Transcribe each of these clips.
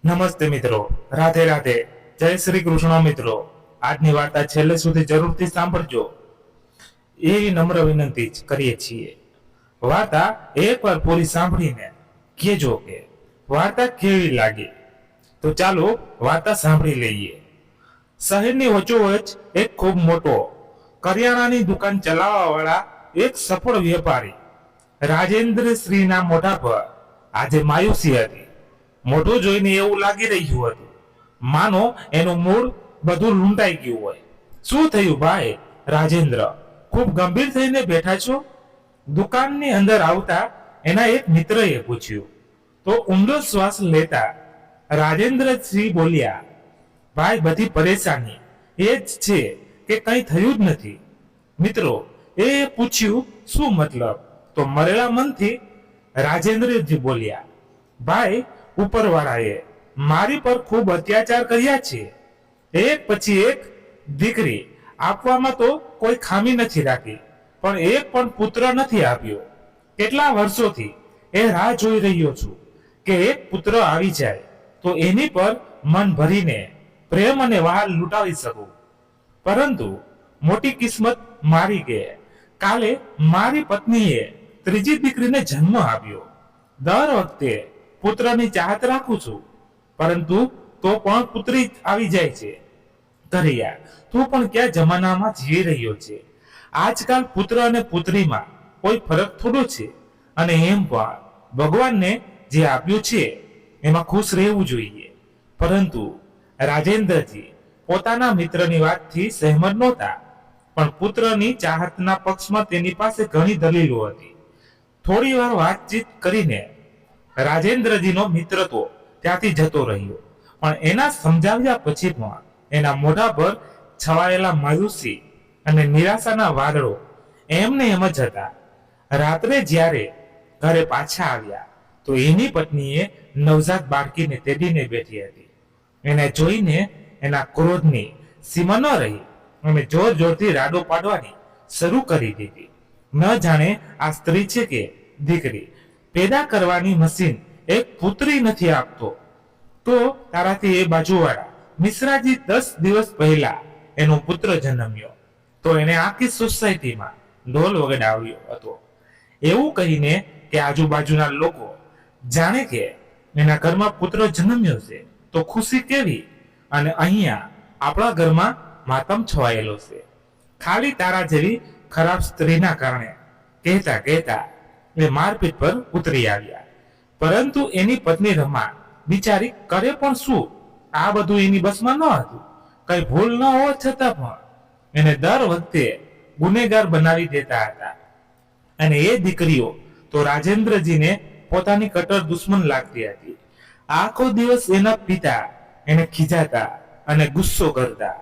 નમસ્તે મિત્રો, રાધે રાધે, જય શ્રી કૃષ્ણ મિત્રો. આજની વાર્તા છેલ્લે સુધી જરૂરથી સાંભળજો એવી નમ્ર વિનંતી કરીએ છીએ. વાર્તા એકવાર પૂરી સાંભળીને કહેજો કે વાર્તા કેવી લાગી. તો ચાલો વાર્તા સાંભળી લઈએ. શહેરની વચ્ચોવચ એક ખૂબ મોટો કરિયાણાની દુકાન ચલાવવા વાળા એક સફળ વેપારી રાજેન્દ્ર શ્રીના મોઢા પર આજે માયુસી હતી. મોઢું જોઈને એવું લાગી રહ્યું હતું માનો એનું મૂળ બધું લૂંટાઈ ગયું હોય. શું થયું ભાઈ રાજેન્દ્ર? ખૂબ ગંભીર થઈને બેઠા છો? દુકાનની અંદર આવતા એના એક મિત્રએ પૂછ્યું. તો ઊંડો શ્વાસ લેતા રાજેન્દ્રસિંહ બોલ્યા, ભાઈ બધી પરેશાની એ જ છે કે કંઈ થયું જ નથી. મિત્રો એ પૂછ્યું, શું મતલબ? તો મરેલા મનથી રાજેન્દ્રજી બોલ્યા, ભાઈ ઉપરવાળાએ મારી પર ખૂબ અત્યાચાર કર્યા છે. એક પછી એક દીકરી આપવામાં તો કોઈ ખામી નથી રાખી, પણ એક પણ પુત્ર નથી આપ્યો. કેટલા વર્ષોથી એ રાહ જોઈ રહ્યો છું કે એક પુત્ર આવી જાય તો એની પર મન ભરીને પ્રેમ અને વહાલ લૂંટાવી શકું. પરંતુ મોટી કિસ્મત મારી કે કાલે મારી પત્નીએ ત્રીજી દીકરીને જન્મ આપ્યો. દર વખતે પુત્રની ચાહત રાખું છું, પરંતુ તો પણ પુત્રી આવી જાય છે. કરિયા, તું પણ ક્યાં જમાનામાં જીવી રહ્યો છે? આજકાલ પુત્ર અને પુત્રીમાં કોઈ ફરક થોડો છે. અને એમ પણ ભગવાનને જે આપ્યું છે એમાં ખુશ રહેવું જોઈએ. પરંતુ રાજેન્દ્રજી પોતાના મિત્રની વાતથી સહેમત નહોતા, પણ પુત્રની ચાહતના પક્ષમાં તેની પાસે ઘણી દલીલો હતી. થોડી વાર વાતચીત કરીને રાજેન્દ્રજીનો મિત્ર તો ત્યાંથી જતો રહ્યો, પણ એના સમજાવ્યા પછી પણ એના મોઢા પર છવાયેલા માયુસી અને નિરાશાના વાદળો એમને એમ જ હતા. રાત્રે જ્યારે ઘરે પાછા આવ્યા તો એની પત્નીએ નવજાત બાળકીને તેડીને બેઠી હતી. એને જોઈને એના ક્રોધની સીમા ન રહી અને જોર જોરથી રાડો પાડવાની શરૂ કરી દીધી. ન જાણે આ સ્ત્રી છે કે દીકરી. પેદા કરવાની મશીન એક પુત્રી નથી આપતો તો તારાથી એ બાજુવાળા મિશ્રાજી 10 દિવસ પહેલા એનો પુત્ર જન્મ્યો તો એને આખી સોસાયટીમાં ઢોલ વગાડાવ્યો હતો, એવું કહીને કે આજુબાજુના લોકો જાણે કે એના ઘરમાં પુત્ર જન્મ્યો છે તો ખુશી કેવી. અને અહીંયા આપણા ઘરમાં માતમ છવાયેલો છે ખાલી તારા જેવી ખરાબ સ્ત્રીના કારણે. કહેતા કહેતા એ મારપીટ પર ઉતરી આવ્યા. પરંતુ એની પત્ની રમા બિચારી કરે પણ શું? આ બધું એની બસમાં ન હતું. કઈ ભૂલ ન હોવા છતાં પણ એને દર વખતે ગુનેગાર બનાવી દેતા હતા. અને એ દીકરીઓ તો રાજેન્દ્રજીને પોતાની કટ્ટર દુશ્મન લાગતી હતી. આખો દિવસ એના પિતા એને ખીજાતા અને ગુસ્સો કરતા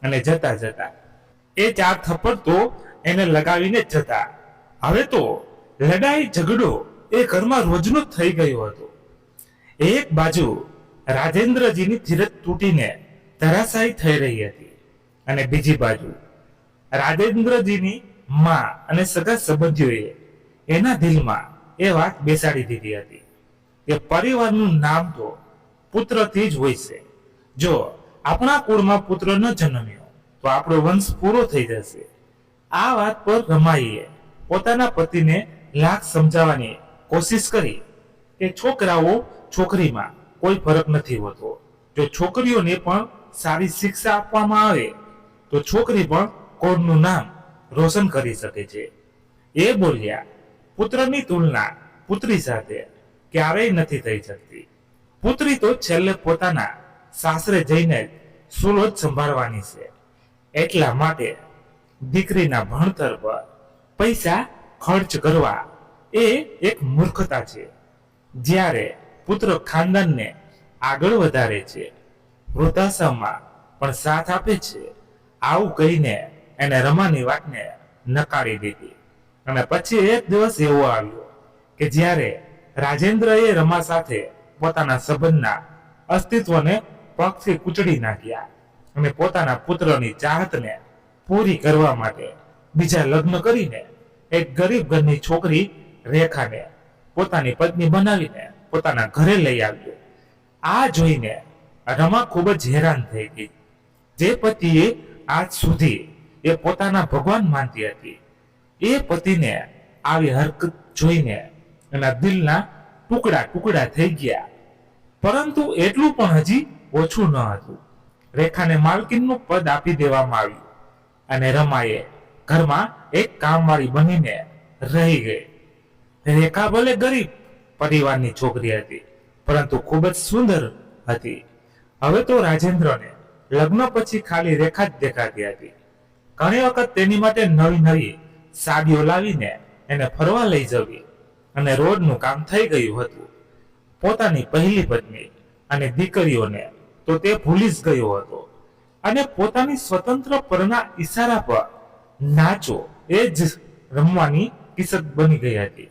અને જતા જતા એ 4 થપ્પડ તો એને લગાવીને જતા. હવે તો લડાઈ ઝઘડો એ ઘરમાં રોજનો થઈ ગયો હતો. એક બાજુ રાજેન્દ્રજીની ધીરજ તૂટીને ધરાશાયી થઈ રહી હતી અને બીજી બાજુ રાજેન્દ્રજીની માં અને સગા સંબંધીઓએ એના દિલમાં એ વાત બેસાડી દીધી હતી કે પરિવારનું નામ તો પુત્રથી જ હોય છે. જો આપણા કુળમાં પુત્ર ન જન્મ્યો તો આપણો વંશ પૂરો થઈ જશે. આ વાત પર રમાઈએ પોતાના પતિને લાખ સમજાવવાની કોશિશ કરી કે છોકરાઓ છોકરીમાં કોઈ ફરક નથી હોતો. જો છોકરીઓને પણ સારી શિક્ષા આપવામાં આવે તો છોકરી પણ કોડનું નામ રોશન કરી શકે છે. એ બોલ્યા, પુત્રની તુલના પુત્રી સાથે ક્યારેય નથી થઈ શકતી. પુત્રી તો છેલ્લે પોતાના સાસરે જઈને સુલો જ સંભાળવાની છે. એટલા માટે દીકરીના ભણતર પર પૈસા ખર્ચ કરવા એ એક મૂર્ખતા છે. જ્યારે પુત્ર ખાનદાનને આગળ વધારે છે, વૃદ્ધાશ્રમમાં પણ સાથ આપે છે. આવું કહીને એને રમાની વાતને નકારી દીધી. અને પછી એક દિવસ એવો આવ્યો કે જ્યારે રાજેન્દ્રએ રમા સાથે પોતાના સંબંધના અસ્તિત્વને પગથી કૂચડી નાખ્યા અને પોતાના પુત્રની ચાહતને પૂરી કરવા માટે બીજા લગ્ન કરીને એક ગરીબ ઘરની છોકરી રેખાને પોતાની પત્ની બનાવીને પોતાના ઘરે લઈ આવ્યો. આ જોઈને રમા ખૂબ જ હેરાન થઈ ગઈ. જે પતિએ આજ સુધી એ પોતાના ભગવાન માનતી હતી, એ પતિને આવી હરકત જોઈને એના દિલના ટુકડા ટુકડા થઈ ગયા. પરંતુ એટલું પણ હજી ઓછું ન હતું. રેખાને માલકીનનું પદ આપી દેવામાં આવ્યું અને રમાએ ઘરમાં એક કામવાળી બનીને રહી ગઈ. રેખા ભલે ગરીબ પરિવારની છોકરી હતી, પરંતુ ખૂબ જ સુંદર હતી. હવે તો રાજેન્દ્રને લગ્ન પછી ખાલી રેખા જ દેખાતી હતી. ઘણી વખત તેની માટે નવી નવી સાડીઓ લાવીને એને ફરવા લઈ જવી અને રોજનું કામ થઈ ગયું હતું. પોતાની પહેલી પત્ની અને દીકરીઓને તો તે ભૂલી જ ગયો હતો અને પોતાની સ્વતંત્ર પરના ઈશારા પર નાચો એ જ રમવાની કિસ્સત બની ગઈ હતી.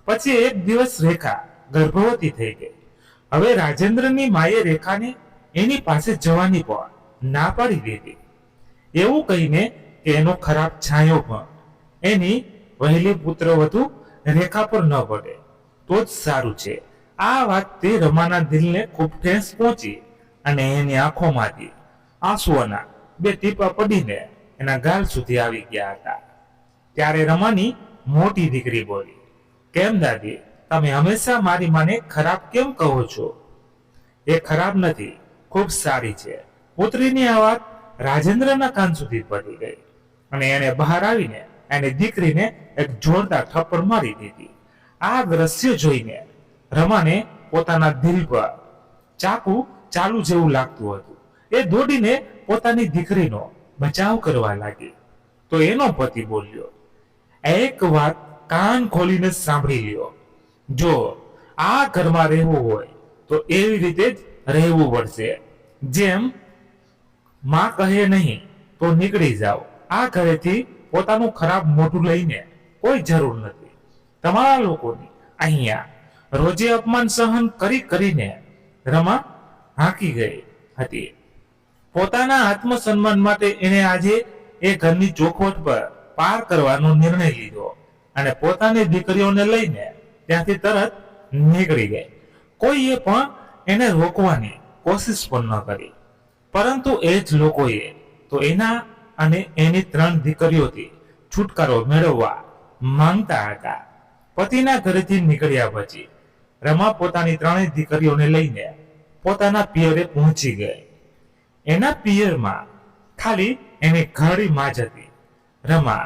પછી એક દિવસ રેખા ગર્ભવતી થઈ ગઈ. હવે રાજેન્દ્રની માએ રેખાને એની પાસે જવાની પણ ના પાડી દીધી, એવું કહીને કે એનો ખરાબ છાંયો પણ એની વહેલી પુત્રવધુ રેખા પર ન પડે તો જ સારું છે. આ વાત તે રમાના દિલને ખૂબ ઠેસ પહોંચી અને એની આંખોમાંથી આંસુઓના 2 ટીપા પડીને એના ગાલ સુધી આવી ગયા હતા. ત્યારે રમાની મોટી દીકરી બોલી, કેમ દાદી, તમે હંમેશા મારી માને ખરાબ કેમ કહો છો? એ ખરાબ નથી, ખૂબ સારી છે. પુત્રીની આ વાત રાજેન્દ્રના કાન સુધી પડી ગઈ અને એને બહાર આવીને એની દીકરીને એક જોરદાર થપ્પડ મારી દીધી. આ દ્રશ્ય જોઈને રમાને પોતાના દિલ પર ચાકુ ચાલુ જેવું લાગતું હતું. એ દોડીને પોતાની દીકરીનો બચાવ કરવા લાગી. તો એનો પતિ બોલ્યો, એક વાત કાન ખોલીને સાંભળી લ્યો, જો આ ઘરમાં રહેવું હોય તો એવી રીતે જ રહેવું પડશે. જેમ માં કહે નહીં તો નીકળી જાઓ. આ ઘરેથી પોતાનું ખરાબ મોઢું લઈને કોઈ જરૂર નથી. તમારા લોકોની અહીંયા રોજે અપમાન સહન કરી કરીને રમા હાંકી ગઈ હતી. પોતાના આત્મસન્માન માટે એને આજે એ ઘરની ચોખવટ પર પાર કરવાનો નિર્ણય લીધો અને પોતાની દીકરીઓને લઈને ત્યાંથી તરત નીકળી ગઈ. કોઈએ પણ એને રોકવાની કોશિશ પણ ન કરી. પરંતુ એ જ લોકોએ તો એના અને એની 3 દીકરીઓથી છુટકારો મેળવવા માંગતા હતા. પતિના ઘરેથી નીકળ્યા પછી રમા પોતાની 3 દીકરીઓને લઈને પોતાના પિયરે પહોંચી ગઈ. એના પિયરમાં ખાલી એની ઘરડી માં જ હતી. રમા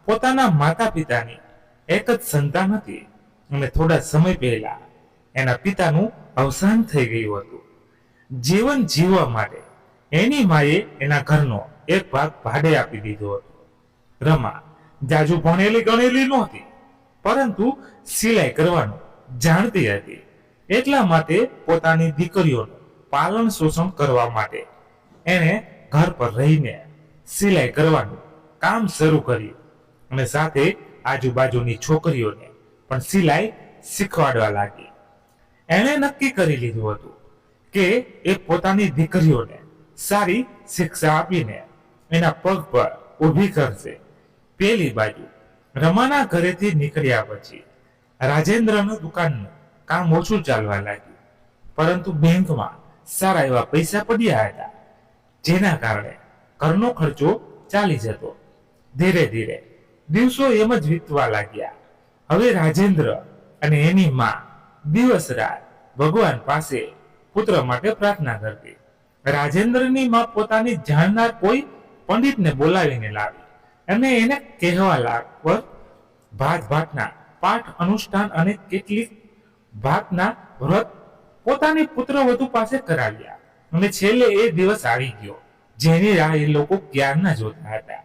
પોતાના માતા પિતાની એક જ સંતાન હતી અને થોડા સમય પહેલા એના પિતાનું અવસાન થઈ ગયું હતું. જીવન જીવવા માટે એની માએ એના ઘરનો એક ભાગ ભાડે આપી દીધો હતો. રમા જાજુ ભણેલી ગણેલી નહોતી, પરંતુ સિલાઈ કરવાનું જાણતી હતી. એટલા માટે પોતાની દીકરીઓનું પાલન શોષણ કરવા માટે એણે ઘર પર રહીને સિલાઈ કરવાનું કામ શરૂ કર્યું અને સાથે આજુબાજુની છોકરીઓને પણ સિલાઈ શીખવાડવા લાગી. એણે નક્કી કરી લીધું હતું કે એ પોતાની દીકરીઓને સારી શિક્ષા આપીને એના પગ પર ઊભી કરશે. પેલી બાજુ રમાના ઘરેથી નીકળ્યા પછી રાજેન્દ્રનું દુકાનનું કામ ઓછું ચાલવા લાગ્યું, પરંતુ બેંકમાં સારા એવા પૈસા પડ્યા હતા, જેના કારણે ઘરનો ખર્ચો ચાલી જતો. ધીરે ધીરે દિવસો એમ જ વીતવા લાગ્યા. હવે રાજેન્દ્ર અને એની માં દિવસ રાત ભગવાન પાસે પુત્ર માટે પ્રાર્થના કરતી. રાજેન્દ્રની માં પોતાની જાણનાર કોઈ પંડિતને બોલાવીને લાવી અને એને કહેવા લાગ ભાત ભાતના પાઠ અનુષ્ઠાન અને કેટલીક ભાતના વ્રત પોતાની પુત્રવધુ પાસે કરાવ્યા અને છેલ્લે એ દિવસ આવી ગયો જેની રાહ એ લોકો ક્યારના જોતા હતા.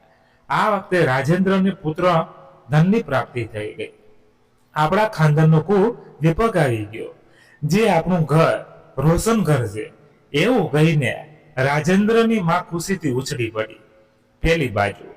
આ વખતે રાજેન્દ્રને પુત્ર ધનની પ્રાપ્તિ થઈ ગઈ. આપણા ખાનદાનનો કુળ દીપક આવી ગયો, જે આપણું ઘર રોશન ઘર છે, એવું કહીને રાજેન્દ્રની માં ખુશીથી ઉછળી પડી. પેલી બાજુ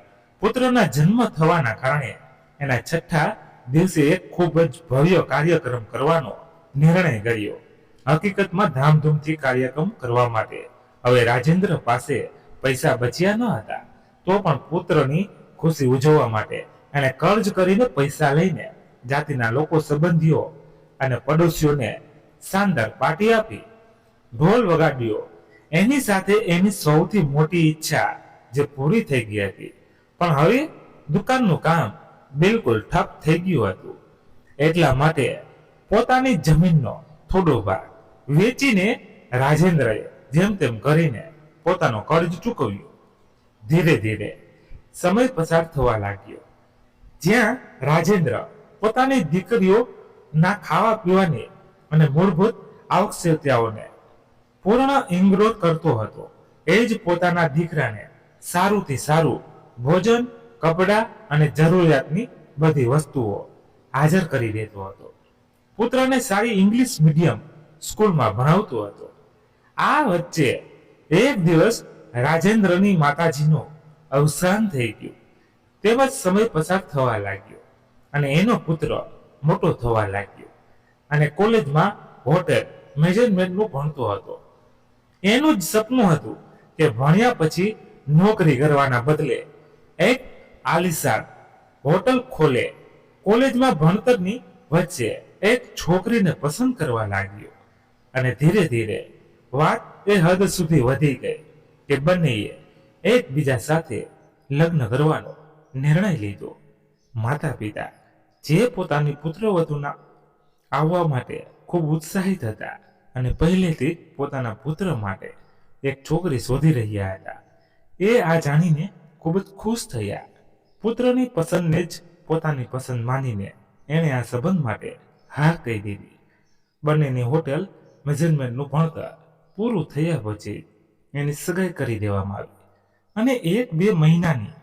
પુત્રના જન્મ થવાના કારણે એના 6થા દિવસે એક ખૂબ જ ભવ્ય કાર્યક્રમ કરવાનો નિર્ણય કર્યો. હકીકતમાં ધામધૂમથી કાર્યક્રમ કરવા માટે હવે રાજેન્દ્ર પાસે પૈસા બચ્યા ન હતા, તો પણ પુત્રની ખુશી ઉજવવા માટે એને કર્જ કરીને પૈસા લઈને જાતિના લોકો સંબંધીઓ અને પડોશીઓને શાનદાર પાર્ટી આપી. ઢોલ વગાડ્યો. એની સાથે એની સૌથી મોટી ઈચ્છા જે પૂરી થઈ ગઈ હતી. પણ હવે દુકાનનું કામ બિલકુલ ઠપ થઈ ગયું હતું. એટલા માટે પોતાની જમીનનો થોડો ભાગ વેચીને રાજેન્દ્રએ જેમ તેમ કરીને પોતાનો કર્જ ચૂકવ્યો. ધીરે ધીરે સમય પસાર થવા લાગ્યો. જ્યાં રાજેન્દ્ર પોતાની દીકરીઓના ખાવા પીવાની અને મૂળભૂત આવશ્યકતાઓને પૂર્ણ ઇંગ્રોધ કરતો હતો, એ જ પોતાના દીકરાને સારુંથી સારું ભોજન, કપડાં અને જરૂરિયાતની બધી વસ્તુઓ હાજર કરી દેતો હતો. પુત્રને સારી ઇંગ્લિશ મીડિયમ સ્કૂલમાં ભણાવતો હતો. આ વચ્ચે એક દિવસ રાજેન્દ્રની માતાજીનું અવસાન થઈ ગયું. તેમજ સમય પસાર થવા લાગ્યો અને એનો પુત્ર મોટો થવા લાગ્યો અને કોલેજમાં હોટેલ મેનેજમેન્ટનું ભણતો હતો. એનું જ સપનું હતું કે ભણ્યા પછી નોકરી કરવાના બદલે એક આલિશાન હોટલ ખોલે. કોલેજમાં ભણતરની વચ્ચે એક છોકરીને પસંદ કરવા લાગ્યો અને ધીરે ધીરે વાત એ હદ સુધી વધી ગઈ કે બંનેએ એકબીજા સાથે લગ્ન કરવાનો નિર્ણય લીધો. માતા પિતા જે પોતાની પુત્રવધૂના આવવા માટે ખૂબ ઉત્સાહિત હતા અને પહેલેથી પોતાના પુત્ર માટે એક છોકરી શોધી રહ્યા હતા, એ આ જાણીને ખૂબ જ ખુશ થયા. પુત્રની પસંદને જ પોતાની પસંદ માનીને એણે આ સંબંધ માટે હા કહી દીધી. બંનેની હોટેલ મેનેજમેન્ટનું ભણતર પૂરું થયા પછી એની સગાઈ કરી દેવામાં આવી અને 1-2 મહિનાની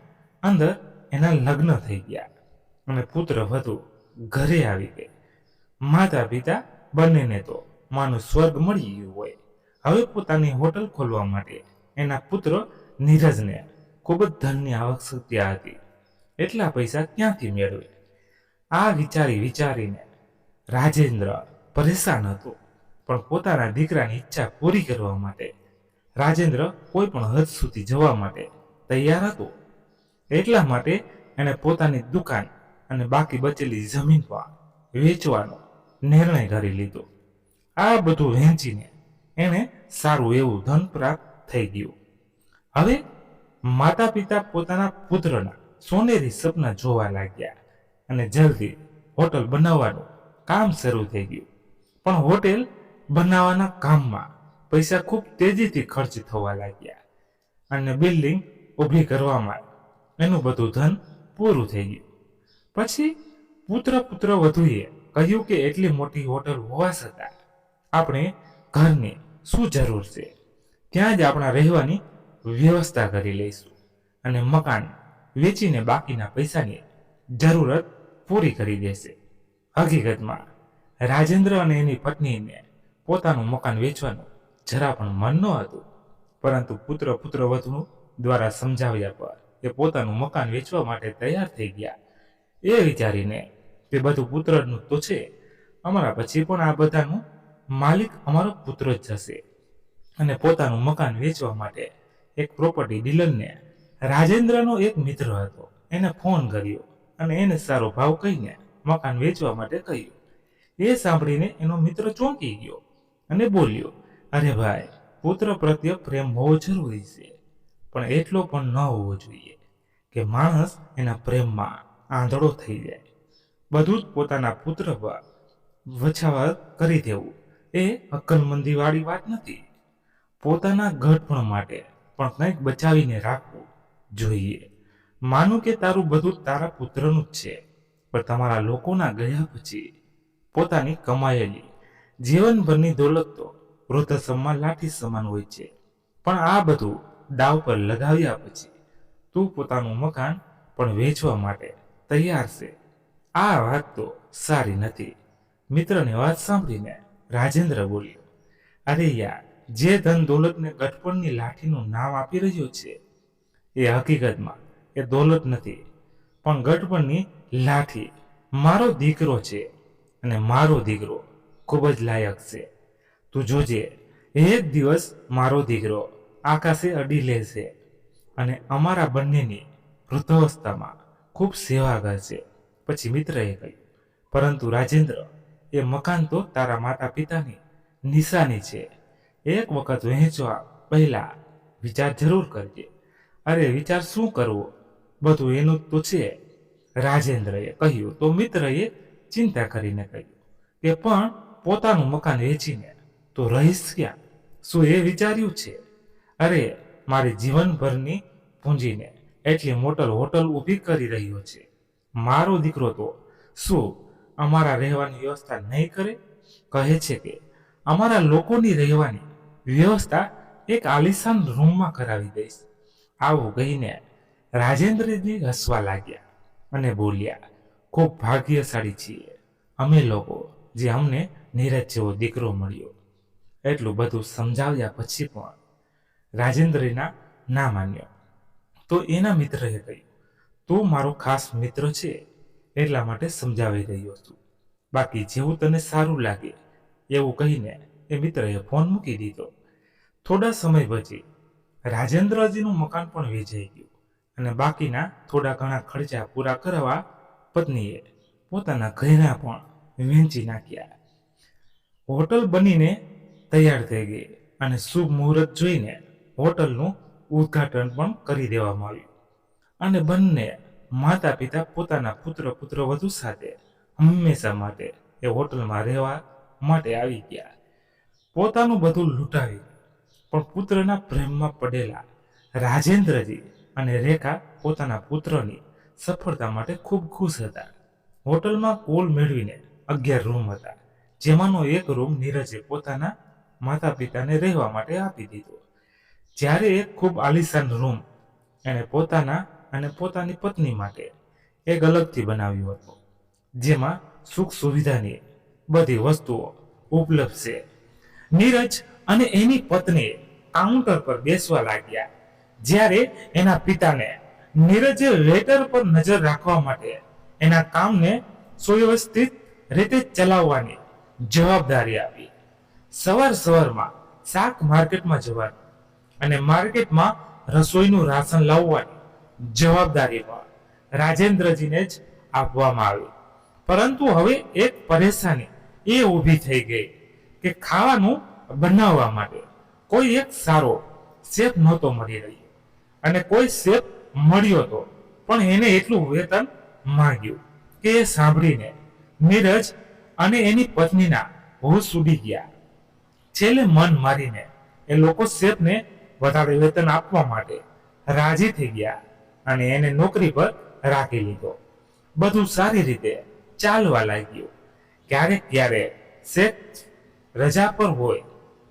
અંદર એના લગ્ન થઈ ગયા અને પુત્ર વધુ ઘરે આવી ગઈ. માતા પિતા બંનેને તો માનું સ્વર્ગ મળી ગયું હોય. હવે પોતાની હોટલ ખોલવા માટે એના પુત્ર નીરજને ખૂબ જ ધનની આવશ્યકતા હતી. એટલા પૈસા ક્યાંથી મેળવે? આ વિચારીને રાજેન્દ્ર પરેશાન હતો. પણ પોતાના દીકરાની ઈચ્છા પૂરી કરવા માટે રાજેન્દ્ર કોઈ પણ હદ સુધી જવા માટે તૈયાર હતો. એટલા માટે એણે પોતાની દુકાન અને બાકી બચેલી જમીન પણ વેચવાનો નિર્ણય કરી લીધો. આ બધું વેચીને એણે સારું એવું ધન પ્રાપ્ત થઈ ગયું. હવે માતા પિતા પોતાના પુત્રના સોનેરી સપના જોવા લાગ્યા અને જલ્દી હોટલ બનાવવાનું કામ શરૂ થઈ ગયું. પણ હોટેલ બનાવવાના કામમાં પૈસા ખૂબ તેજીથી ખર્ચ થવા લાગ્યા અને બિલ્ડિંગ ઊભી કરવામાં એનું બધું ધન પૂરું થઈ ગયું. પછી પુત્ર વધુએ કહ્યું કે એટલી મોટી હોટલ હોવા છતાં આપણે ઘરની શું જરૂર છે, ત્યાં જ આપણા રહેવાની વ્યવસ્થા કરી લઈશું અને મકાન વેચીને બાકીના પૈસાની જરૂરત પૂરી કરી દેશે. હકીકતમાં રાજેન્દ્ર અને એની પત્નીને પોતાનું મકાન વેચવાનું જરા પણ મન ન હતું, પરંતુ પુત્રવધુ દ્વારા સમજાવ્યા પર એ પોતાનું મકાન વેચવા માટે તૈયાર થઈ ગયા. એ વિચારીને કે બધું પુત્રનું તો છે, અમારા પછી પણ આ બધાનું માલિક અમારો પુત્ર જ હશે. અને પોતાનું મકાન વેચવા માટે એક પ્રોપર્ટી ડીલરને રાજેન્દ્રનો એક મિત્ર હતો, એને ફોન કર્યો અને એને સારો ભાવ કહીને મકાન વેચવા માટે કહ્યું. એ સાંભળીને એનો મિત્ર ચોંકી ગયો અને બોલ્યો, અરે ભાઈ, પુત્ર પ્રત્યે પ્રેમ હોવો જરૂરી છે, પણ એટલો પણ ન હોવો જોઈએ કે માણસ એના પ્રેમમાં આંધળો થઈ જાય. બધું જ પોતાના પુત્ર પર વછાવત કરી દેવું એ અક્કલમંદીવાળી વાત નથી. પોતાના ઘડપણ માટે પણ કંઈક બચાવીને રાખવું જોઈએ. માનું કે તારું બધું તારા પુત્રનું જ છે, પણ તમારા લોકોના ગયા પછી પોતાની કમાયેલી જીવનભરની દોલત તો વૃદ્ધાશ્રમમાં લાઠી સમાન હોય છે. પણ આ બધું દાવ પર લગાવ્યા પછી તું પોતાનું મકાન પણ વેચવા માટે તૈયાર છે. આ વાત તો સારી નથી. મિત્રની વાત સાંભળીને રાજેન્દ્ર બોલ્યો, અરે યાર, જે ધન દોલતને ગઠપણની લાઠીનું નામ આપી રહ્યો છે એ હકીકતમાં એ દોલત નથી, પણ ગઠપણની લાઠી મારો દીકરો છે અને મારો દીકરો ખૂબ જ લાયક છે. તું જોજે, એક દિવસ મારો દીકરો આકાશે અડી લેશે અને અમારા બંનેની વૃદ્ધાવસ્થામાં ખૂબ સેવા કરશે. પછી મિત્રએ કહ્યું, પરંતુ રાજેન્દ્ર, એ મકાન તો તારા માતા પિતાની નિશાની છે. એક વખત વહેંચવા પહેલા વિચાર જરૂર કરજે. અરે વિચાર શું કરવો, બધું એનું તો છે, રાજેન્દ્રએ કહ્યું. તો મિત્રએ ચિંતા કરીને કહ્યું કે પણ પોતાનું મકાન વેચીને તો રહીશ ક્યાં? શું એ વિચાર્યું છે? અરે મારી જીવનભરની પૂંજીને એટલી મોટલ હોટલ ઊભી કરી રહ્યો છે. મારો દીકરો તો શું અમારા રહેવાની વ્યવસ્થા નહીં કરે? કહે છે કે અમારા લોકોની રહેવાની વ્યવસ્થા એક આલિશાન રૂમમાં કરાવી દઈશ. આવું કહીને રાજેન્દ્રજી હસવા લાગ્યા અને બોલ્યા, ખૂબ ભાગ્યશાળી છીએ અમે લોકો જે અમને નીરજ જેવો દીકરો મળ્યો. એટલું બધું સમજાવ્યા પછી પણ રાજેન્દ્રના ના માન્યો. તો એના મિત્રએ કહ્યું, તું મારો ખાસ મિત્ર છે એટલા માટે સમજાવી રહ્યો છું, બાકી જેવું તને સારું લાગે એવું કહીને એ મિત્રએ ફોન મૂકી દીધો. થોડા સમય પછી રાજેન્દ્રજીનું મકાન પણ વેચાઈ ગયું અને બાકીના થોડા ઘણા ખર્ચા પૂરા કરવા પત્નીએ પોતાના ઘરેણા પણ વેચી નાખ્યા. હોટલ બનીને તૈયાર થઈ ગઈ અને શુભ મુહૂર્ત જોઈને હોટલનું ઉદ્ઘાટન પણ કરી દેવામાં આવ્યું અને બંને માતા પિતા પોતાના પુત્રવધુ સાથે હંમેશા માટે એ હોટલમાં રહેવા માટે આવી ગયા. પોતાનું બધું લૂંટાવી પણ પુત્રના પ્રેમમાં પડેલા રાજેન્દ્રજી અને રેખા પોતાના પુત્રની સફળતા માટે ખૂબ ખુશ હતા. હોટલમાં કુલ મેળવીને 11 રૂમ હતા, જેમાંનો એક રૂમ નીરજે પોતાના માતા પિતાને રહેવા માટે આપી દીધો. જ્યારે એક ખૂબ આલિશાન રૂમ એણે પોતાના અને પોતાની પત્ની માટે એક અલગથી બનાવ્યો હતો, જેમાં સુખ સુવિધાની બધી વસ્તુઓ ઉપલબ્ધ છે. નીરજ અને એની પત્ની કાઉન્ટર પર બેસવા લાગ્યા. જ્યારે એના પિતાને નીરજે વેટર પર નજર રાખવા માટે એના કામને સુવ્યવસ્થિત રીતે ચલાવવાની જવાબદારી આપી. સવારમાં શાક માર્કેટમાં જવાનું અને માર્કેટમાં રસોઈનું રાશન લાવવાની જવાબદારી પણ રાજેન્દ્રજીને જ આપવામાં આવી. પરંતુ હવે એક પરેશાની એ ઊભી થઈ ગઈ કે ખાવાનું બનાવવા માટે કોઈ એક સારો શેફ નહોતો મળી રહ્યો અને કોઈ શેફ મળ્યો તો પણ એને એટલું વેતન માંગ્યું કે એ સાંભળીને નીરજ અને એની પત્નીના હોશ ઉડી ગયા. છેલ્લે મન મારીને એ લોકો શેફને વધારે વેતન આપવા માટે રાજી થઈ ગયા અને એને નોકરી પર રાખી લીધો. બધું સારી રીતે ચાલવા લાગ્યું. ક્યારેક શેફ રજા પર હોય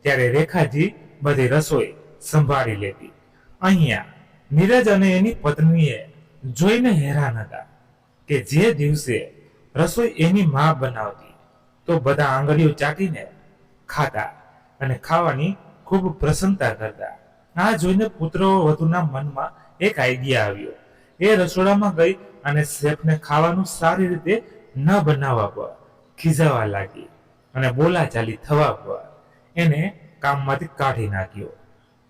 ત્યારે રેખાજી બધી રસોઈ સંભાળી લેતી. અહીંયા નીરજ અને એની પત્નીએ જોઈને હેરાન હતા કે જે દિવસે રસોઈ એની મા બનાવતી તો બધા આંગળીઓ ચાટીને ખાતા અને ખાવાની ખૂબ પ્રસન્નતા કરતા. આ જોઈને પુત્રવધુના મનમાં એક આઈડિયા આવ્યો. એ રસોડામાં ગઈ અને શેફને ખાવાનું સારી રીતે ન બનાવવા પર ખીજાવા લાગી અને બોલાચાલી થવા પર એને કામમાંથી કાઢી નાખ્યો.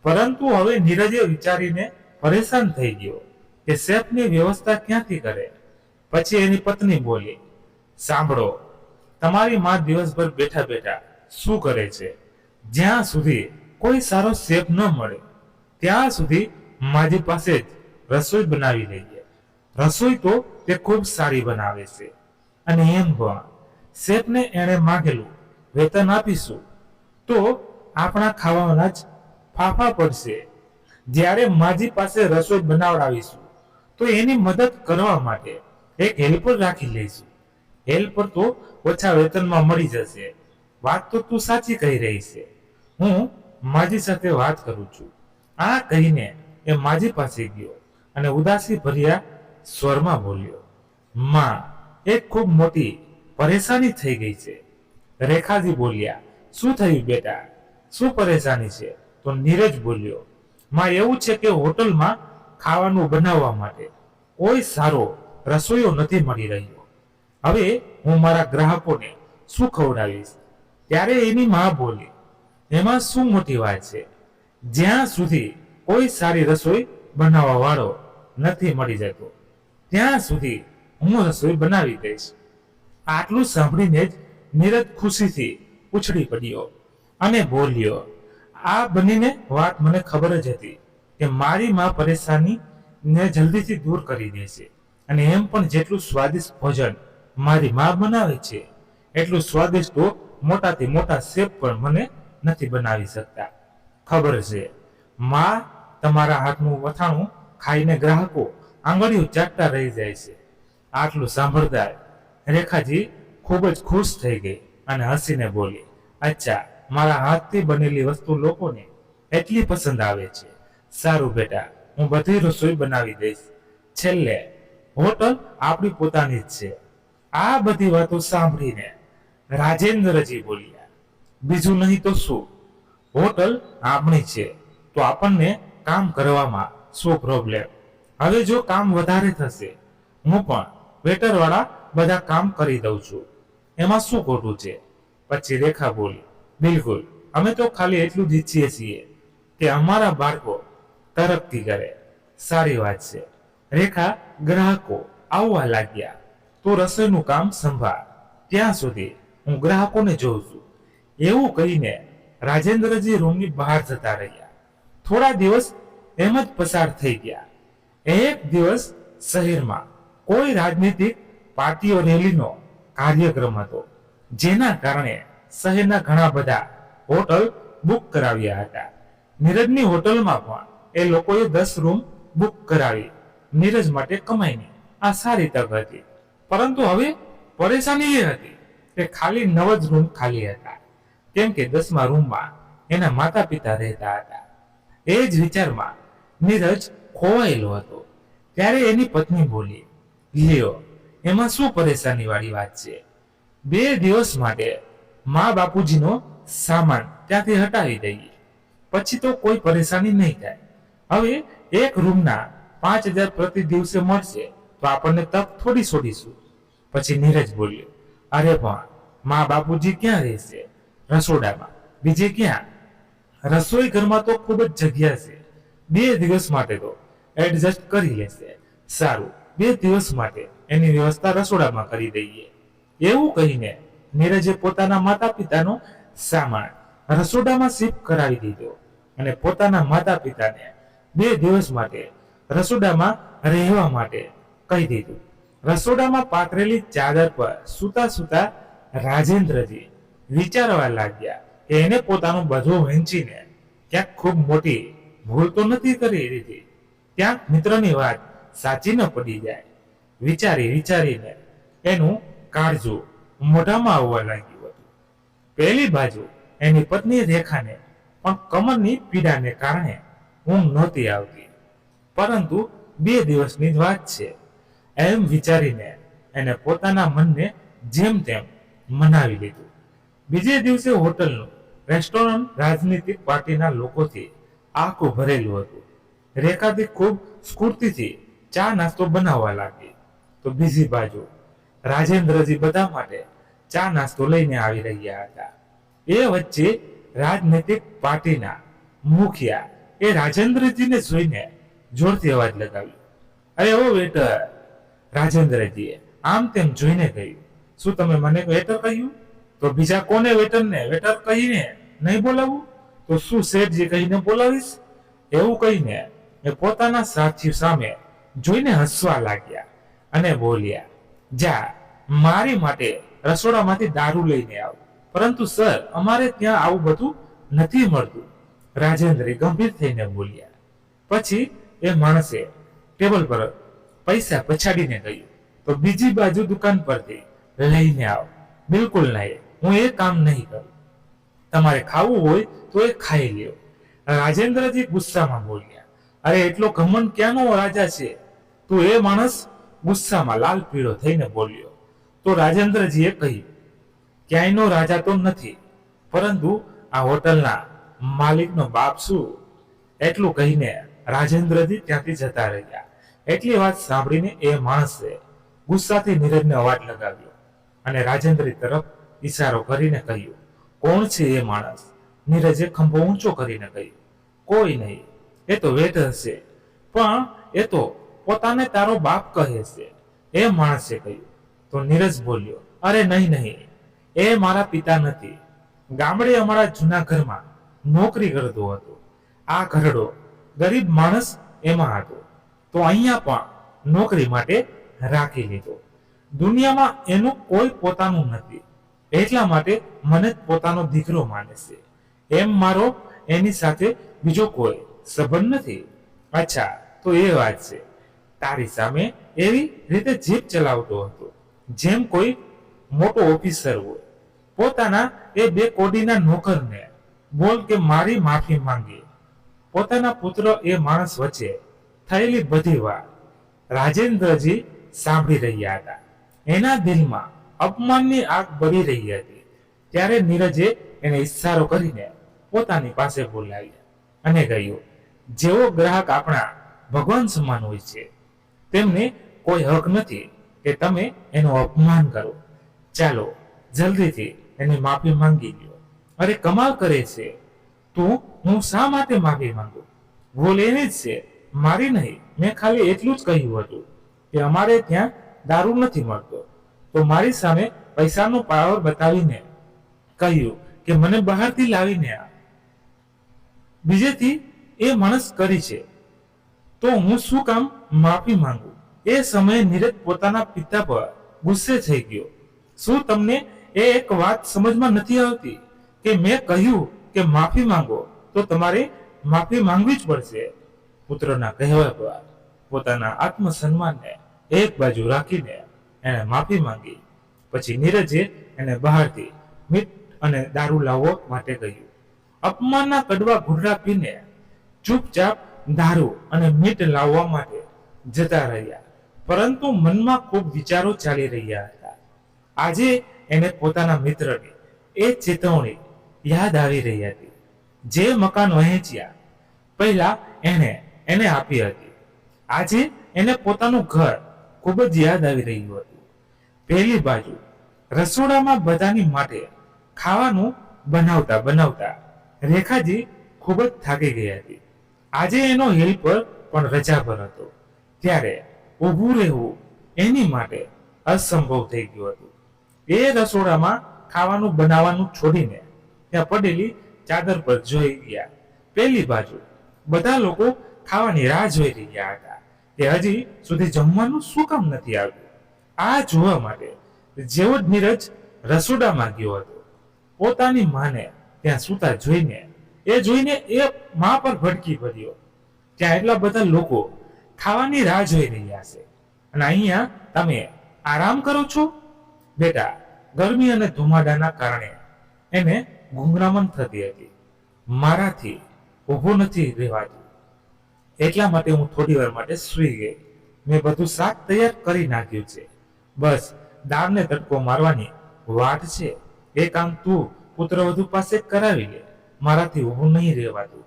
પરંતુ હવે નીરજે વિચારીને પરેશાન થઈ ગયો કે શેફની વ્યવસ્થા ક્યાંથી કરે. પછી એની પત્ની બોલી, સાંભળો, તમારી માં દિવસભર બેઠા બેઠા શું કરે છે? જ્યાં સુધી કોઈ સારો શેફ ન મળે ત્યાં સુધી મારી પાસે જ રસોઈ બનાવી લઈએ. રસોઈ તો તે ખૂબ સારી બનાવે છે અને એમ પણ શેફને એણે માંગેલું વેતન આપીશું તો આપણા ખાવાના જ ફાફા પડશે. જ્યારે માજી પાસે રસોઈ બનાવડાવીશું તો એની મદદ કરવા માટે એક હેલ્પર રાખી લઈશું. હેલ્પર તો ઓછા વેતનમાં મળી જશે. વાત તો તું સાચી કહી રહી છે, હું માજી સાથે વાત કરું છું. આ કહીને એ માજી પાસે ગયો અને ઉદાસી ભર્યા સ્વરમાં બોલ્યો, માં, એક ખૂબ મોટી પરેશાની થઈ ગઈ છે. રેખાજી બોલ્યા, શું થયું બેટા, શું પરેશાની છે? તો નીરજ બોલ્યો, માં, એવું છે કે હોટલમાં ખાવાનું બનાવવા માટે કોઈ સારો રસોઈયો નથી મળી રહ્યો. હવે હું મારા ગ્રાહકોને શું ખવડાવીશ? ત્યારે એની માં બોલી, એમાં શું મોટી વાત છે? જ્યાં સુધી કોઈ સારી રસોઈ બનાવવા વાળો નથી મળી જતો ત્યાં સુધી હું રસોઈ બનાવી દઈશ. આટલું સાંભળીને જ નીરજ ખુશીથી ઉછળી પડ્યો અને બોલ્યો, આ બનીને વાત મને ખબર જ હતી કે મારી માં પરેશાની ને જલ્દીથી દૂર કરી દેશે, અને એમ પણ જેટલું સ્વાદિષ્ટ ભોજન મારી માં બનાવે છે એટલું સ્વાદિષ્ટ તો મોટાથી મોટા શેફ પણ મને નથી બનાવી શકતા. ખબર છે, માં તમારા હાથનું વથાણું ખાઈને ગ્રાહકો આંગળીઓ ચાટતા રહી જાય છે. આટલું સાંભળતા રેખાજી ખૂબ જ ખુશ થઈ ગઈ અને હસીને બોલી, અચ્છા, મારા હાથથી બનેલી વસ્તુ લોકોને એટલી પસંદ આવે છે. સારું બેટા, હું બધી રસોઈ બનાવી દઈશ. છેલ્લે હોટલ આપણી પોતાની જ છે. આ બધી વાતો સાંભળીને રાજેન્દ્રજી બોલ્યા, બીજું નહીં તો શું, હોટલ આપણી છે તો આપણને કામ કરવામાં શું પ્રોબ્લેમ? હવે જો કામ વધારે થશે, હું પણ વેટર વાળા બધા કામ કરી દઉં છું, એમાં શું ખોટું છે? પછી રેખા બોલી, બિલકુલ, અમે તો ખાલી એટલું જ ઈચ્છીએ છીએ કે અમારા બાળકો તરક્કી કરે. સારી વાત છે. રેખા, ગ્રાહકો આવવા લાગ્યા, તો રસોઈનું કામ સંભાળ, ત્યાં સુધી હું ગ્રાહકોને જોઉં છું. એવું કહીને રાજેન્દ્રજી રૂમની બહાર જતા રહ્યા. થોડા દિવસ એમ જ પસાર થઈ ગયા. એક દિવસ શહેરમાં કોઈ રાજનીતિક પાર્ટીઓ રેલીનો કાર્યક્રમ હતો, જેના કારણે શહેરના ઘણા બધા હોટલ બુક કરાવ્યા હતા. નીરજની હોટલમાં પણ એ લોકોએ 10 રૂમ બુક કરાવી. નીરજ માટે કમાઈની આ સારી તક હતી, પરંતુ હવે પરેશાની એ હતી કે ખાલી 9 જ રૂમ ખાલી હતા, કેમ કે 10મા રૂમમાં એના માતા પિતા રહેતા હતા. એ જ વિચારમાં નીરજ ખોવાયેલો હતો. ત્યારે એની પત્ની બોલી, લ્યો, એમાં શું પરેશાની વાળી વાત છે? 2 દિવસ માટે મા બાપુજીનો સામાન ત્યાંથી હટાવી દઈએ, પછી તો કોઈ પરેશાની નહીં થાય. હવે એક રૂમના 5000 પ્રતિ દિવસે મળશે તો આપણને તક થોડી છોડીશું. પછી નીરજ બોલ્યો, અરે પણ મા બાપુજી ક્યાં રહેશે? રસોડામાં. બીજે ક્યાં? રસોઈ ઘરમાં તો ખૂબ જ જગ્યા છે. 2 દિવસ માટે તો એડજસ્ટ કરી લેશે. સારું, 2 દિવસ માટે એની વ્યવસ્થા રસોડામાં કરી દઈએ. એવું કહીને નીરજે પોતાના માતા પિતાનો સામાન રસોડામાં શિફ્ટ કરાવી દીધો અને પોતાના માતા પિતાને 2 દિવસ માટે રસોડામાં રહેવા માટે કહી દીધું. રસોડામાં પાથરેલી ચાદર પર સૂતા સૂતા રાજેન્દ્રજી વિચારવા લાગ્યા કે એને પોતાનું બધું વહેંચીને ક્યાંક ખૂબ મોટી ભૂલ તો નથી કરી દીધી, ક્યાંક મિત્રની વાત સાચી ન પડી જાય. વિચારીને એનું કાળજું મોઢામાં આવવા લાગ્યું હતું. પહેલી બાજુ એની પત્ની રેખાને પણ કમરની પીડાને કારણે ઊંઘ નહોતી આવતી, પરંતુ 2 દિવસની જ વાત છે એમ વિચારીને એને પોતાના મનને જેમ તેમ મનાવી લીધું. બીજે દિવસે હોટલનું રેસ્ટોરન્ટ રાજનીતિક પાર્ટીના લોકોથી આખું ભરેલું હતું. રેખાથી ખૂબ સ્ફૂર્તિથી ચા નાસ્તો બનાવવા લાગી, તો બીજી બાજુ રાજેન્દ્રજી બધા માટે ચા નાસ્તો લઈને આવી રહ્યા હતા. એ વચ્ચે રાજનીતિક પાર્ટીના મુખિયા એ રાજેન્દ્રજીને જોઈને જોરથી અવાજ લગાવ્યો, અરે ઓ વેટર! રાજેન્દ્રજીએ આમ તેમ જોઈને કહ્યું, શું તમે મને વેટર કહ્યું? તો બીજા કોને વેટરને વેટર કહીને નહીં બોલાવું? તો શું શેઠજી કહીને બોલાવીશ? એવું કહીને એ પોતાના સાથીઓ સામે જોઈને હસવા લાગ્યા અને બોલ્યા, જા, મારી માટે રસોડામાંથી દારૂ લઈને આવ. પરંતુ સર, અમારે ત્યાં આવું બધું નથી મળતું, રાજેન્દ્ર ગંભીર થઈને બોલ્યા. પછી એ માણસે ટેબલ પર પૈસા પછાડીને કહ્યું, તો બીજી બાજુ દુકાન પરથી લઈને આવ. બિલકુલ નહીં, હું એ કામ નહીં કરું. તમારે ખાવું હોય તો એ ખાઈ લ્યો. રાજેન્દ્રજી ગુસ્સામાં બોલ્યા, અરે એટલો ઘમંડ ક્યાંનો રાજા છે? તો એ માણસ ગુસ્સામાં લાલ પીળો થઈને બોલ્યો. તો રાજેન્દ્રજીએ કહ્યું, ક્યાંયનો રાજા તો નથી, પરંતુ આ હોટલના માલિકનો બાપ છું. એટલું કહીને રાજેન્દ્રજી ત્યાંથી જતા રહ્યા. એટલી વાત સાંભળીને એ માણસે ગુસ્સાથી નીરજને અવાજ લગાવ્યો અને રાજેન્દ્ર તરફ ઈશારો કરીને કહ્યું, કોણ છે એ માણસ? નીરજે ખંભો ઊંચો કરીને કહ્યું, કોઈ નહીં, એ તો વેટર છે. પણ એ તો પોતાને તારો બાપ કહે છે, એ માણસે કહ્યું. તો નીરજ બોલ્યો, અરે નહીં, એ મારા પિતા નથી. ગામડે અમારા જૂના ઘરમાં નોકરી કરતો હતો. આ ઘરડો ગરીબ માણસ એમાં હતો, તો અહીંયા પણ નોકરી માટે રાખી લીધો. દુનિયામાં એનું કોઈ પોતાનું નથી, એટલા માટે મને પોતાનો દીકરો માને છે. એમ મારો એની સાથે બીજો કોઈ સંબંધ નથી. અચ્છા, તો એ વાત છે. તારી સામે એવી રીતે જીપ ચલાવતો હતો જેમ કોઈ મોટો ઓફિસર હોય. પોતાના એ બે કોડીના નોકરને બોલ કે મારી માફી માંગી. પોતાના પુત્ર એ માણસ વચ્ચે થયેલી બધી વાત રાજેન્દ્રજી સાંભળી રહ્યા હતા. એના દિલમાં અપમાનની આગ બળી રહી હતી. ત્યારે નીરજે એને ઈશારો કરીને પોતાની પાસે બોલાવ્યા અને કહ્યું, જેવો ગ્રાહક આપણા ભગવાન સમાન હોય છે, તેમને કોઈ હક નથી કે તમે એનું અપમાન કરો. ચાલો જલ્દીથી એની માફી માંગી લ્યો. અરે કમાલ કરે છે તું, હું શા માટે માફી માંગુ? ભૂલ એની જ છે, મારી નહીં. મેં ખાલી એટલું જ કહ્યું હતું કે અમારે ત્યાં દારૂ નથી મળતો, તો મારી સામે પૈસાનો પાવર બતાવીને કહ્યું કે મને બહારથી લાવીને આ. બીજેથી એ માણસ કરી છે, તો હું શું કામ માફી માંગુ? એ સમયે નીરજ પોતાના પિતા પર ગુસ્સે થઈ ગયો. શું તમને એ એક વાત સમજમાં નથી આવતી કે મેં કહ્યું કે માફી માંગો તો તમારે માફી માંગવી જ પડશે? પુત્રના કહેવા પર પોતાના આત્મસન્માનને એક બાજુ રાખીને એણે માફી માંગી. પછી નીરજે એને બહારથી મીઠ અને દારૂ લાવવા માટે કહ્યું. અપમાનના કડવા ઘૂંટડા પીને ચૂપચાપ દારૂ અને મીઠ લાવવા માટે જતા રહ્યા. પરંતુ મનમાં ખૂબ વિચારો ચાલી રહ્યા હતા. આજે એને પોતાના મિત્રની એ ચેતવણી યાદ આવી રહી હતી, જે મકાન વહેંચ્યા પહેલા એને આપી હતી. આજે એને પોતાનું ઘર ખૂબ જ યાદ આવી રહ્યું હતું. પહેલી બાજુ રસોડામાં બધાની માટે ખાવાનું બનાવતા બનાવતા રેખાજી ખૂબ જ થાકી ગઈ હતી. આજે એનો હેલ્પર પણ રજા પર હતો, ત્યારે ઊભું રહેવું એની માટે અસંભવ થઈ ગયું હતું. એ રસોડામાં ખાવાનું બનાવવાનું છોડીને ત્યાં પડેલી ચાદર પર જોઈ ગયા. પેલી બાજુ બધા લોકો ખાવાની રાહ જોઈ રહ્યા હતા કે હજી સુધી જમવાનું શું કામ નથી આવ્યું. આ જોવા માટે જેવો જ નીરજ રસોડામાં ગયો હતો, પોતાની માને ત્યાં સૂતા જોઈને એ મા પર ભડકી પડ્યો. ત્યાં એટલા બધા લોકો ખાવાની રાહ જોઈ રહ્યા છે અને અહીંયા તમે આરામ કરો છો? બેટા, ગરમી અને ધુમાડાના કારણે એને ગુંગરામણ થતી હતી. મારાથી ઊભું નથી રહેવાતું, એટલા માટે હું થોડી વાર માટે સૂઈ ગઈ. મેં બધું શાક તૈયાર કરી નાખ્યું છે, બસ દાળને તડકો મારવાની વાત છે. એ કામ તું પુત્રવધુ પાસે કરાવી લે, મારાથી ઊભું નહીં રહેવાતું.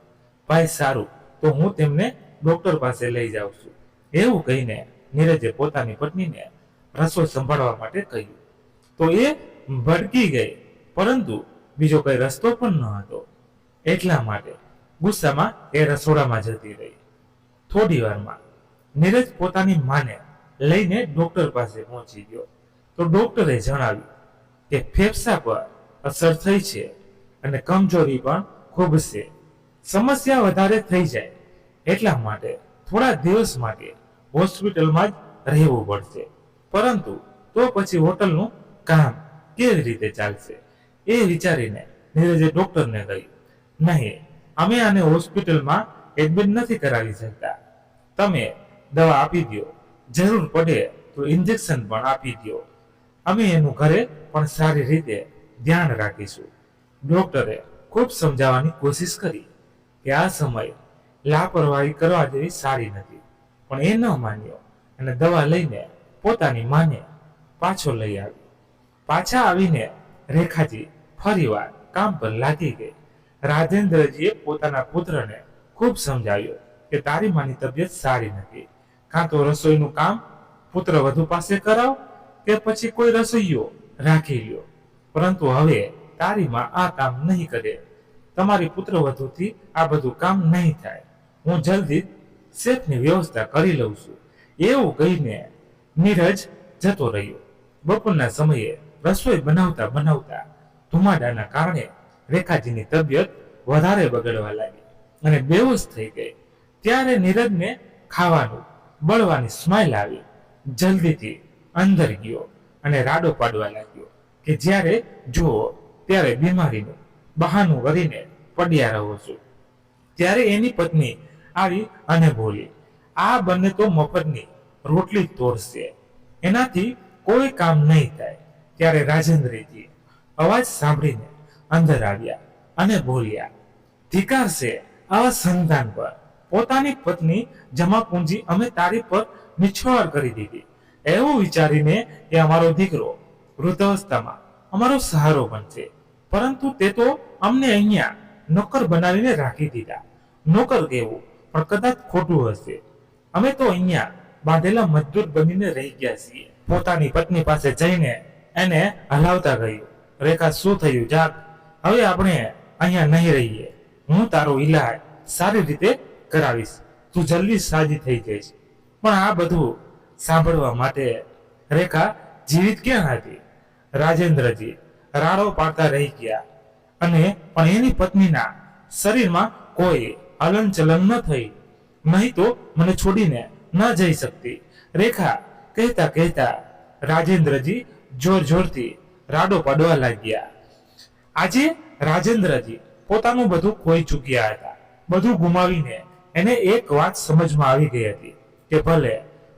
ભાઈ સારું, તો હું તેમને ડોક્ટર પાસે લઈ જાઉં છું. એવું કહીને નીરજે પોતાની પત્નીને રસોઈ સંભાળવા માટે કહ્યું. તો એ ભડકી ગઈ, પરંતુ બીજો કઈ રસ્તો પણ ન હતો. એટલા માટે ગુસ્સામાં એ રસોડામાં જતી રહી. થોડી વારમાં નીરજ પોતાની માને લઈને ડોક્ટર પાસે પહોંચી ગયો. તો ડોક્ટરે જણાવ્યું કે ફેફસા પર અસર થઈ છે અને કમજોરી પણ ખૂબ છે. સમસ્યા વધારે થઈ જાય એટલા માટે થોડા દિવસ માટે હોસ્પિટલમાં જ રહેવું પડશે. પરંતુ તો પછી હોટલનું કામ કેવી રીતે ચાલશે? એ વિચારીને નીરજે ડોક્ટરને કહ્યું, નહીં, અમે આને હોસ્પિટલમાં એડમિટ નથી કરાવી શકતા. તમે દવા આપી દો, જરૂર પડે તો ઇન્જેક્શન પણ આપી દો. અમે એનું ઘરે પણ સારી રીતે ધ્યાન રાખીશું. ડોક્ટરે ખૂબ સમજાવવાની કોશિશ કરી કે આ સમય લાપરવાહી કરવા જેવી સારી નથી, પણ એ ન માન્યો અને દવા લઈને પોતાની માને પાછો લઈ આવ્યો. પાછા આવીને રેખાજી ફરીવાર કામ પર લાગી ગઈ. રાજેન્દ્રજીએ પોતાના પુત્રને ખૂબ સમજાવ્યો કે તારી માની તબિયત સારી નથી, કાં તો રસોઈનું કામ પુત્ર વધુ પાસે કરાવ કે પછી કોઈ રસોઈયો રાખી લ્યો, પરંતુ હવે તારી માં આ કામ નહીં કરે. તમારી પુત્ર વધુથી આ બધું કામ નહીં થાય. હું જલ્દી શેફની વ્યવસ્થા કરી લઉં છું. એવું કહીને નીરજ જતો રહ્યો. બપોરના સમયે રસોઈ બનાવતા બનાવતા ધુમાડાના કારણે રેખાજીની તબિયત વધારે બગડવા લાગી અને બેહોશ થઈ ગઈ. ત્યારે નીરજને ખાવાનું બળવાની સ્માઈલ આવી. જલ્દીથી અંદર ગયો અને રાડો પાડવા લાગ્યો કે જ્યારે જુઓ ત્યારે બીમારીનું બહાનું કરીને પડ્યા રહો છો. ત્યારે એની પત્ની આવી અને બોલી, આ બંને તો મફતની રોટલી તોડશે, એનાથી કોઈ કામ નહીં થાય. ત્યારે રાજેન્દ્રજી અવાજ સાંભળીને અંદર આવ્યા અને બોલ્યા, ધિકાર છે આવા સંતાન પર. પોતાની પત્ની જમાપુંજી અમે તારી પર નિછોડ કરી દીધી. એવું વિચારીને એ અમારો દીકરો વૃદ્ધાવસ્થામાં અમારો સહારો બનશે, પરંતુ તે તો અમને અહીંયા નોકર બનાવીને રાખી દીધા. નોકર કહેવું પણ કદાચ ખોટું હશે. અમે તો અહીંયા બાંધેલા મજદૂર બનીને રહી ગયા છીએ. પોતાની પત્ની પાસે જઈને એને હલાવતા ગયું, રેખા શું થયું? જાગ, હવે આપણે અહીંયા નહીં રહીએ. હું તારો ઈલાજ સારી રીતે કરાવીશ, તું જલ્દી સાજી થઈ જઈશ. પણ આ બધું સાંભળવા માટે રેખા જીવિત ક્યાં હતી? રાજેન્દ્રજી રાડો પાડતા રહી ગયા અને પણ એની પત્નીના શરીરમાં કોઈ હલનચલન ન થઈ. નહીં તો મને છોડીને ન જઈ શકતી, રેખા કહેતા કહેતા રાજેન્દ્રજી જોર જોરથી રાડો પાડવા લાગ્યા. આજે રાજેન્દ્રજી પોતાનું બધું ખોઈ ચૂક્યા હતા. બધું ગુમાવીને એને એક વાત સમજમાં આવી ગઈ હતી કે ભલે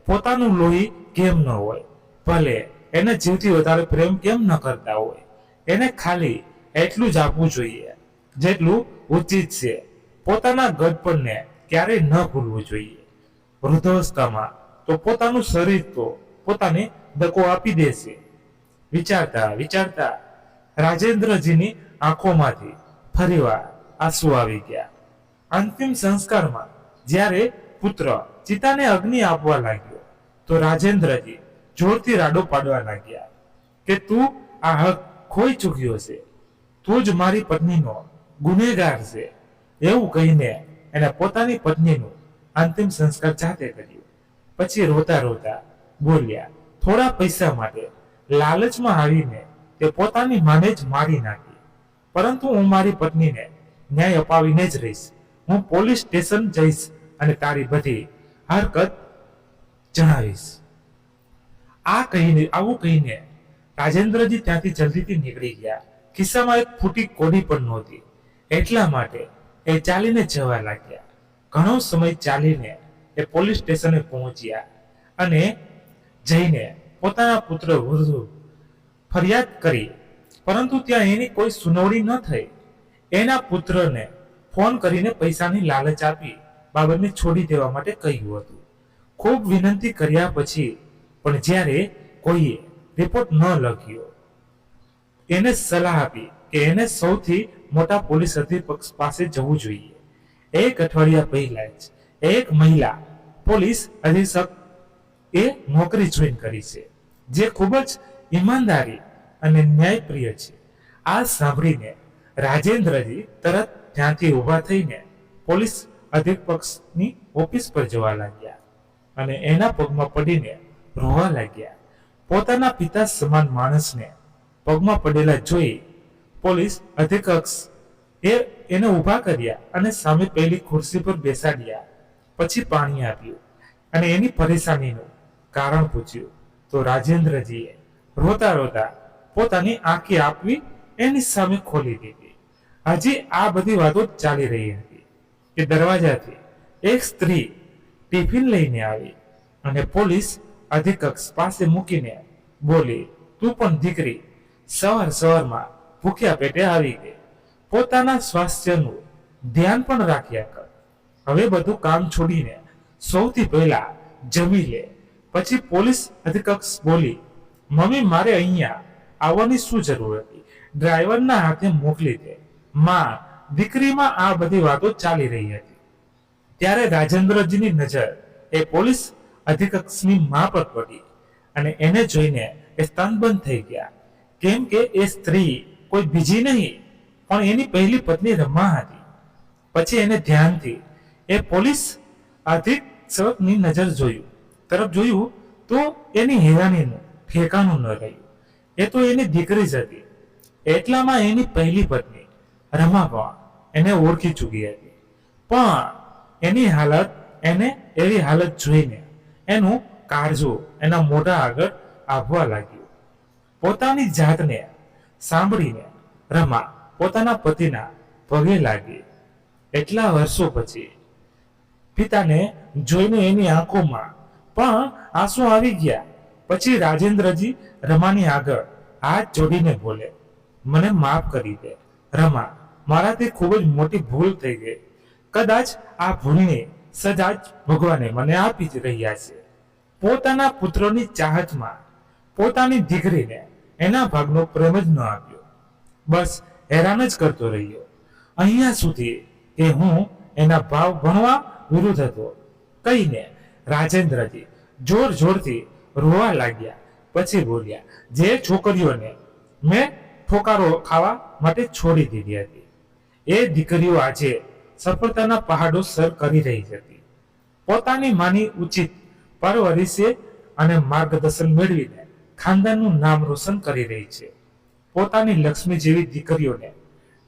પોતાનું લોહી કેમ ન હોય, ભલે એને જીવથી વધારે પ્રેમ કેમ ન કરતા હોય, એને ખાલી એટલું જ આપવું જોઈએ જેટલું ઉચિત છે. પોતાના ગઢપણને ક્યારેય ન ભૂલવું જોઈએ. વૃદ્ધાવસ્થામાં તો પોતાનું શરીર તો પોતાને દકો આપી દેશે. વિચારતા વિચારતા રાજેન્દ્રજીની આંખોમાંથી ફરીવાર આંસુ આવી ગયા. અંતિમ સંસ્કારમાં જ્યારે પુત્ર ચિતાને અગ્નિ આપવા લાગ્યો તો રાજેન્દ્રજી જોરથી રાડો પાડવા લાગ્યા કે તું આ હક ખોઈ ચૂક્યો છે, તું જ મારી પત્નીનો ગુનેગાર છે. એવું કહીને એને પોતાની પત્નીનું અંતિમ સંસ્કાર જાતે કર્યું. પછી રોતા રોતા બોલ્યા, થોડા પૈસા માટે લાલચમાં આવીને તે પોતાની માને જ મારી નાખી, પરંતુ હું મારી પત્નીને ન્યાય અપાવીને જ રહીશ. હું પોલીસ સ્ટેશન જઈશ અને તારી બધી હરકત જણાવીશ. આવું કહીને રાજેન્દ્રજી ત્યાંથી જલ્દીથી નીકળી ગયા. ખિસ્સામાં એક ફૂટી કોડી પણ નહોતી, એટલા માટે એ ચાલીને જવા લાગ્યા. ઘણો સમય ચાલીને એ પોલીસ સ્ટેશને પહોંચ્યા અને જઈને પોતાના પુત્ર વિરુદ્ધ ફરિયાદ કરી, પરંતુ ત્યાં એની કોઈ સુનાવણી ન થઈ. એના પુત્રને ફોન કરીને પૈસાની લાલચ આપી બાબતને છોડી દેવા માટે કહ્યું હતું. ખૂબ વિનંતી કર્યા પછી પણ જ્યારે કોઈએ રિપોર્ટ ન લખ્યો, એને સલાહ આપી કે એને સૌથી મોટા પોલીસ અધિક્ષક પાસે જવું જોઈએ. એક અઠવાડિયા પહેલા જ એક મહિલા પોલીસ અધિક્ષક એ નોકરી જોઈન કરી છે, જે ખૂબ જ ઈમાનદારી અને ન્યાયપ્રિય છે. આ સાંભળીને રાજેન્દ્રજી તરત ત્યાંથી ઊભા થઈને પોલીસ અધિક્ષકની ઓફિસ પર જવા લાગ્યા અને એના પગમાં પડીને રોવા લાગ્યા. પોતાના પિતા સમાન માણસને પગમાં પડેલા જોઈ પોલીસ અધિક્ષક એને ઊભા કર્યા અને સામે પહેલી ખુરશી પર બેસાડ્યા. પછી પાણી આપ્યું અને એની પરેશાનીનું કારણ પૂછ્યું તો રાજેન્દ્રજીએ રોતા રોતા પોતાની આંખી આપવી એની સામે ખોલી દીધી. હજી આ બધી વાતો ચાલી રહી હતી કે દરવાજાથી એક સ્ત્રી ટિફિન લઈને આવી અને પોલીસ અધિક્ષક પાસે મૂકીને બોલી, તું પણ દીકરી સવારમાં ભૂખ્યા પેટે આવી ગઈ. પોતાના સ્વાસ્થ્યનું ધ્યાન પણ રાખ્યા કર. હવે બધું કામ છોડીને સૌથી પહેલા જમી લે. પછી પોલીસ અધિક્ષક બોલી, મમ્મી મારે અહીંયા આવવાની શું જરૂર હતી? ડ્રાઈવરના હાથે મોકલી દે. માં દીકરીમાં આ બધી વાતો ચાલી રહી હતી. ત્યારે રાજેન્દ્રજીની નજર એ પોલીસ અધિક્ષકની માં પર પડી અને એને જોઈને એ સ્તનબંધ થઈ ગયા, કેમ કે એ સ્ત્રી કોઈ બીજી નહીં પણ એની પહેલી પત્ની રમા હતી. પછી એને ધ્યાનથી એ પોલીસ અધિક્ષકની નજર તરફ જોયું તો એની હેરાનીનું ઠેકાણું ન રહ્યું. એ તો એની દીકરી જ હતી. એટલામાં એની પહેલી પત્ની રમા એને ઓળખી ચૂકી હતી, પણ એને એવી હાલત જોઈને એનું કાળજું એના મોઢા આગળ આવવા લાગ્યું. પોતાની જાતને સાંભળીને રમા પોતાના પતિના પગે લાગી. એટલા વર્ષો પછી પિતાને જોઈને એની આંખોમાં પણ આંસુ આવી ગયા. પછી રાજેન્દ્રજી રમાની આગળ હાથ જોડીને બોલે, મને માફ કરી દે રમા, મારાથી ખૂબ જ મોટી ભૂલ થઈ ગઈ. કદાચ આ ભૂલની સજા જ ભગવાને મને આપી જ રહ્યા છે. પોતાના પુત્રોની ચાહતમાં પોતાની દીકરીને એના ભાગનો પ્રેમ જ ન આપ્યો. બસ હેરાન જ કરતો રહ્યો, અહીંયા સુધી કે હું એના ભાવ ભણવા વિરુદ્ધ હતો કહીને રાજેન્દ્રજી જોર જોરથી રોવા લાગ્યા. પછી બોલ્યા, જે છોકરીઓને મેં ઠોકારો ખાવા માટે છોડી દીધી હતી, એ દીકરીઓ આજે સફળતાના પહાડો સર કરી રહી હતી. પોતાની માની ઉચિત પરવરિશે અને માર્ગદર્શન મેળવીને ખાનદાનનું નામ રોશન કરી રહી છે. પોતાની લક્ષ્મી જેવી દીકરીઓને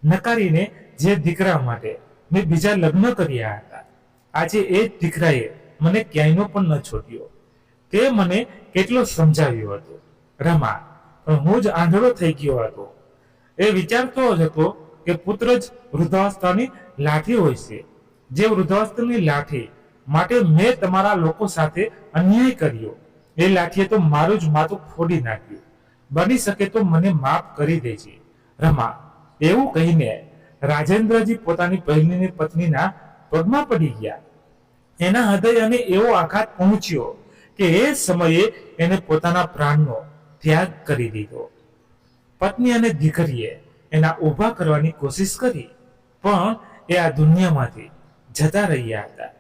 નકારીને જે દીકરા માટે મેં બીજા લગ્ન કર્યા હતા, આજે એ જ દીકરાએ મને ક્યાંયનો પણ ન છોડ્યો. તે મને કેટલો સમજાવ્યો હતો રમા, પણ હું જ આંધળો થઈ ગયો હતો. એ વિચારતો જ હતો કે પુત્ર જ વૃદ્ધાવસ્થાની લાઠી હોય છે. જે વૃદ્ધાવસ્થાની લાઠી માટે મેં તમારા લોકો સાથે અન્યાય કર્યો, એ લાઠીએ તો મારું જ માથું ફોડી નાખ્યું. બની શકે તો મને માફ કરી દેજે રમા. એવું કહીને રાજેન્દ્રજી પોતાની પહેલીની પત્નીના પગમાં પડી ગયા. એના હૃદયને એવો આઘાત પહોંચ્યો કે એ સમયે એને પોતાના પ્રાણનો ત્યાગ કરી દીધો. પત્ની અને દીકરીએ એના ઊભા કરવાની કોશિશ કરી, પણ એ આ દુનિયામાંથી જતા રહ્યા હતા.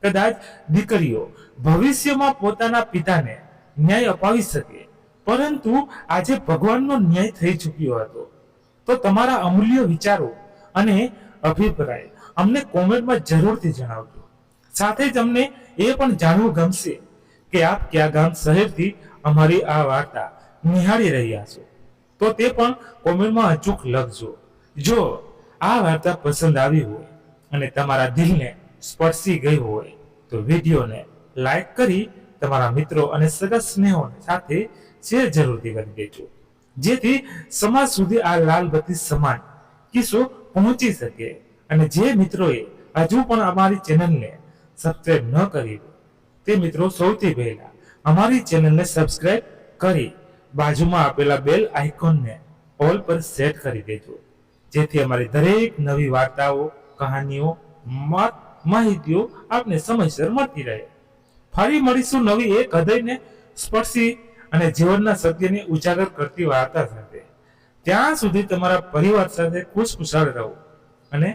કદાચ દીકરીઓ ભવિષ્યમાં પોતાના પિતાને ન્યાય અપાવી શકે, પરંતુ આજે ભગવાનનો ન્યાય થઈ ચૂક્યો હતો. તો તમારા અમૂલ્ય વિચારો અને અભિપ્રાય અમને કોમેન્ટમાં જરૂરથી જણાવજો. સાથે જ અમને એ પણ જાણવું ગમશે કે આપ કયા ગામ શહેરથી અમારી આ વાર્તા નિહાળી રહ્યા છો, તો તે પણ કોમેન્ટમાં અચૂક લખજો. જો આ વાર્તા પસંદ આવી હોય અને તમારા દિલને સ્પર્શી ગઈ હોય તો વિડીયોને લાઈક કરી તમારા મિત્રો અને સગા સ્નેહોને સાથે શેર જરૂરથી કરી દેજો, જેથી સમાજ સુધી આ લાલ બત્તી સમાન કિસ્સો પહોંચી શકે. અને જે મિત્રોએ હજુ પણ અમારી ચેનલને સબસ્ક્રાઇબ ન કરી તે મિત્રો સૌથી પહેલા અમારી ચેનલને સબસ્ક્રાઇબ કરી બાજુમાં આપેલા બેલ આઇકોનને ઓલ પર સેટ કરી દેજો, જેથી અમારી દરેક નવી વાર્તાઓ, કહાનીઓ, માહિતીઓ આપને સમયસર મળતી રહે. ફરી મળીશું નવી એક હૃદયને સ્પર્શી અને જીવનના સત્યને ઉજાગર કરતી વાર્તા સાથે. ત્યાં સુધી તમારા પરિવાર સાથે ખુશખુશાલ રહો અને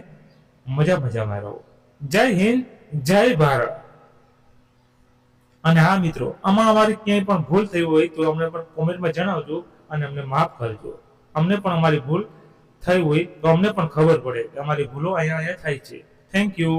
મજામાં રહો. જય હિન્દ, જય ભારત. અને હા મિત્રો, આમાં અમારી ક્યાંય પણ ભૂલ થઈ હોય તો અમને પણ કોમેન્ટમાં જણાવજો અને અમને માફ કરજો. અમને પણ અમારી ભૂલ થઈ હોય તો અમને પણ ખબર પડે કે અમારી ભૂલો અહીંયા થાય છે. Thank you.